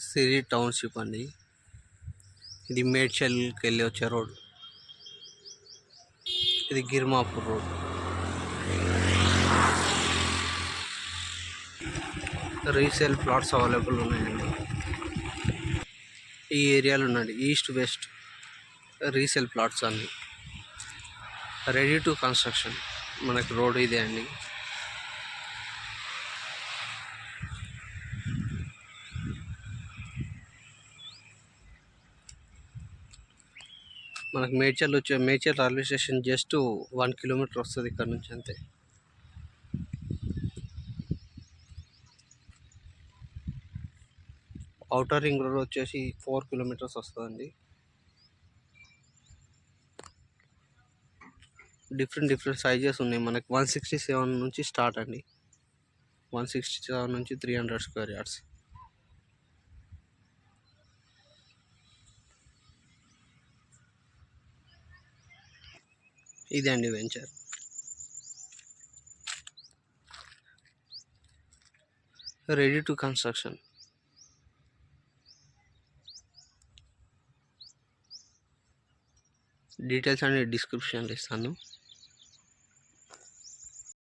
సిరి township అండి. ఇది మేడ్చల్కి వెళ్ళి వచ్చే రోడ్. ఇది Girmapur road. Resale plots available ఉన్నాయండి. ఈ ఏరియాలో ఉన్నాయండి. ఈస్ట్ వెస్ట్ రీసేల్ ప్లాట్స్ అన్ని రెడీ టు కన్స్ట్రక్షన్. మనకి రోడ్ ఇదే అండి. మనకు Medchal railway station just 1 kilometre వస్తుంది ఇక్కడ నుంచి, అంతే. ఔటర్ రింగ్ రోడ్ వచ్చేసి 4 కిలోమీటర్స్ వస్తుందండి. డిఫరెంట్ సైజెస్ ఉన్నాయి. మనకి 167 నుంచి స్టార్ట్ అండి. 167 నుంచి 300 స్క్వేర్ యార్డ్స్. ఇదే అండి venture. Ready to construction. Details అన్ని డిస్క్రిప్షన్లో ఇస్తాను.